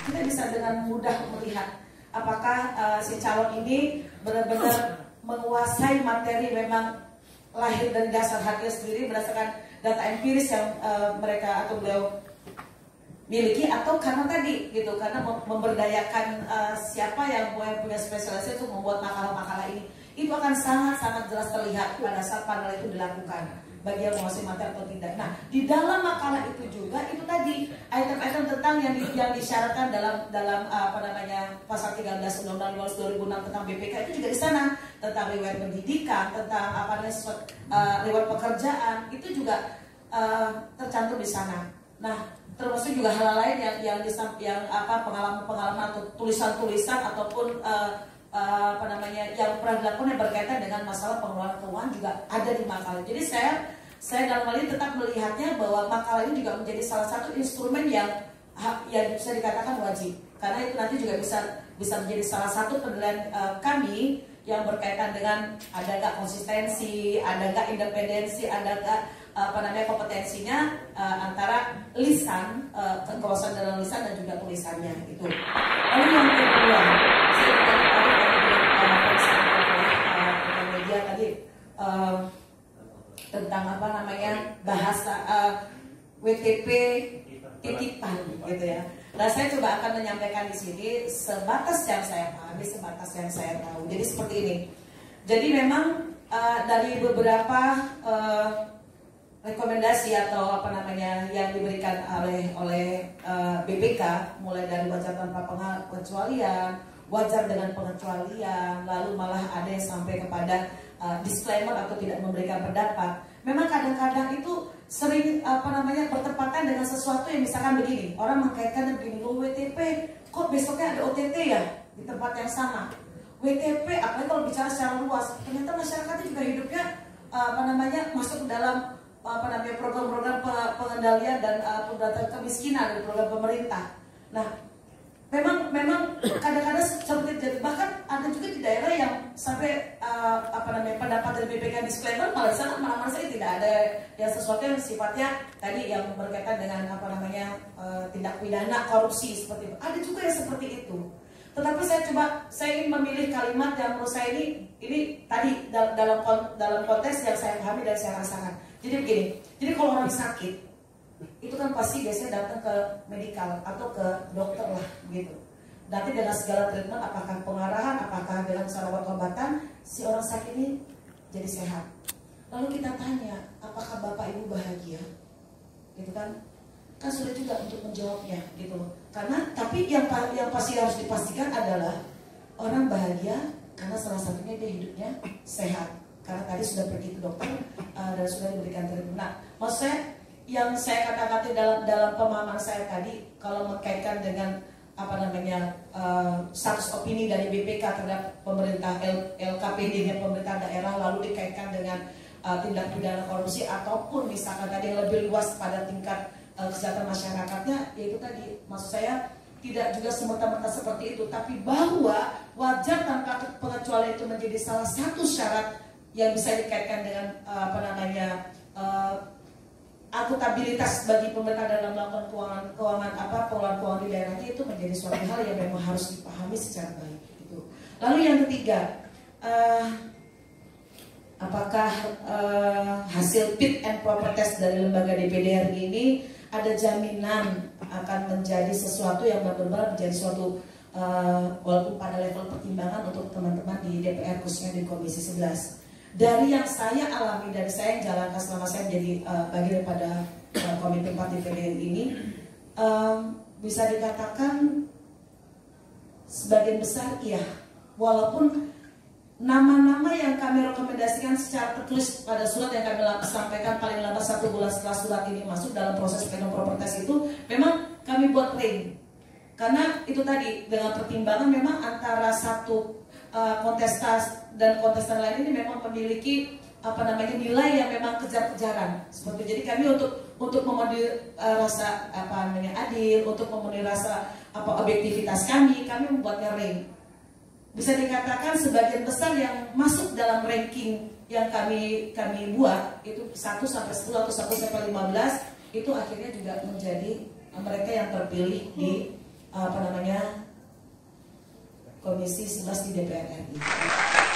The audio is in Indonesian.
kita bisa dengan mudah melihat apakah si calon ini benar-benar menguasai materi, memang lahir dari dasar hatinya sendiri berdasarkan data empiris yang mereka atau beliau miliki, atau karena tadi gitu, karena memberdayakan siapa yang punya spesialisasi untuk membuat makalah-makalah ini. Itu akan sangat-sangat jelas terlihat pada saat panel itu dilakukan, bagi yang menguasai materi atau tidak. Nah, di dalam makalah itu juga itu tadi item-item tentang yang disyaratkan dalam apa namanya pasal 13 Undang-Undang 2006 tentang BPK itu juga di sana, tentang riwayat pendidikan, tentang apa namanya riwayat pekerjaan itu juga tercantum di sana. Nah, termasuk juga hal lain yang apa pengalaman atau tulisan-tulisan ataupun apa namanya yang pernah dilakukan yang berkaitan dengan masalah pengelolaan keuangan juga ada di makalah. Jadi saya dalam hal ini tetap melihatnya bahwa makalah ini juga menjadi salah satu instrumen yang bisa dikatakan wajib, karena itu nanti juga bisa menjadi salah satu penilaian kami yang berkaitan dengan ada nggak konsistensi, ada nggak independensi, ada nggak apa namanya kompetensinya antara lisan, kewawasan dalam lisan dan juga tulisannya itu. Lalu yang kedua, saya juga media tadi tentang apa namanya bahasa WTP titipan gitu ya. Nah, saya coba akan menyampaikan di sini sebatas yang saya pahami, sebatas yang saya tahu. Jadi seperti ini. Jadi memang dari beberapa rekomendasi atau apa namanya yang diberikan oleh BPK, mulai dari wajar tanpa pengecualian, wajar dengan pengecualian, lalu malah ada yang sampai kepada disclaimer atau tidak memberikan pendapat. Memang kadang-kadang itu sering apa namanya bertepatan dengan sesuatu yang misalkan begini, orang mengkaitkan begini, lo WTP kok besoknya ada OTT ya di tempat yang sama. WTP apalagi kalau bicara secara luas, ternyata masyarakatnya juga hidupnya apa namanya masuk dalam apa namanya program-program pengendalian dan pemberantasan kemiskinan dari program pemerintah. Nah, memang kadang-kadang seperti itu. Bahkan ada juga di daerah yang sampai apa namanya pendapat dari BPK disclaimer malah sana mana-mana saja tidak ada yang sesuatu yang sifatnya tadi yang berkaitan dengan apa namanya tindak pidana korupsi seperti itu. Ada juga yang seperti itu. Tetapi saya ingin memilih kalimat yang menurut saya ini tadi dalam konteks yang saya pahami dan saya rasakan. Jadi begini, jadi kalau orang sakit itu kan pasti biasanya datang ke medikal atau ke dokter lah gitu. Nanti dengan segala treatment, apakah pengarahan, apakah dengan cara obat-obatan, si orang sakit ini jadi sehat. Lalu kita tanya, apakah bapak ibu bahagia? Gitu kan sulit juga untuk menjawabnya gitu. Karena tapi yang pasti harus dipastikan adalah orang bahagia karena salah satunya dia hidupnya sehat. Karena tadi sudah pergi ke dokter dan sudah diberikan treatment. Nah, maksud saya yang saya katakan dalam pemahaman saya tadi, kalau mengkaitkan dengan apa namanya status opini dari BPK terhadap pemerintah LKPD-nya pemerintah daerah, lalu dikaitkan dengan tindak pidana korupsi ataupun misalkan tadi yang lebih luas pada tingkat kesejahteraan masyarakatnya, yaitu tadi maksud saya tidak juga semerta-merta seperti itu, tapi bahwa wajar tanpa pengecualian itu menjadi salah satu syarat yang bisa dikaitkan dengan apa namanya akuntabilitas bagi pemerintah dalam melakukan pengelolaan keuangan di daerahnya, itu menjadi suatu hal yang memang harus dipahami secara baik gitu. Lalu yang ketiga, apakah hasil fit and proper test dari lembaga DPDRG ini ada jaminan akan menjadi sesuatu yang benar-benar menjadi suatu walaupun pada level pertimbangan untuk teman-teman di DPR khususnya di Komisi 11. Dari yang saya alami, dari saya yang jalankan selama saya menjadi bagian daripada Komite 4 DPD ini, bisa dikatakan sebagian besar iya, walaupun nama-nama yang kami rekomendasikan secara tertulis pada surat yang kami sampaikan paling lambat 1 bulan setelah surat ini masuk dalam proses penuh propertes itu, memang kami buat rank. Karena itu tadi dengan pertimbangan memang antara satu kontestan dan kontestan lain ini memang memiliki apa namanya nilai yang memang kejar-kejaran seperti itu. Jadi kami untuk memenuhi rasa apa namanya adil, untuk memenuhi rasa apa objektivitas kami membuatnya rank. Bisa dikatakan sebagian besar yang masuk dalam ranking yang kami buat itu 1 sampai 10 atau 1 sampai 15 itu akhirnya juga menjadi mereka yang terpilih di Komisi 11 di DPR RI.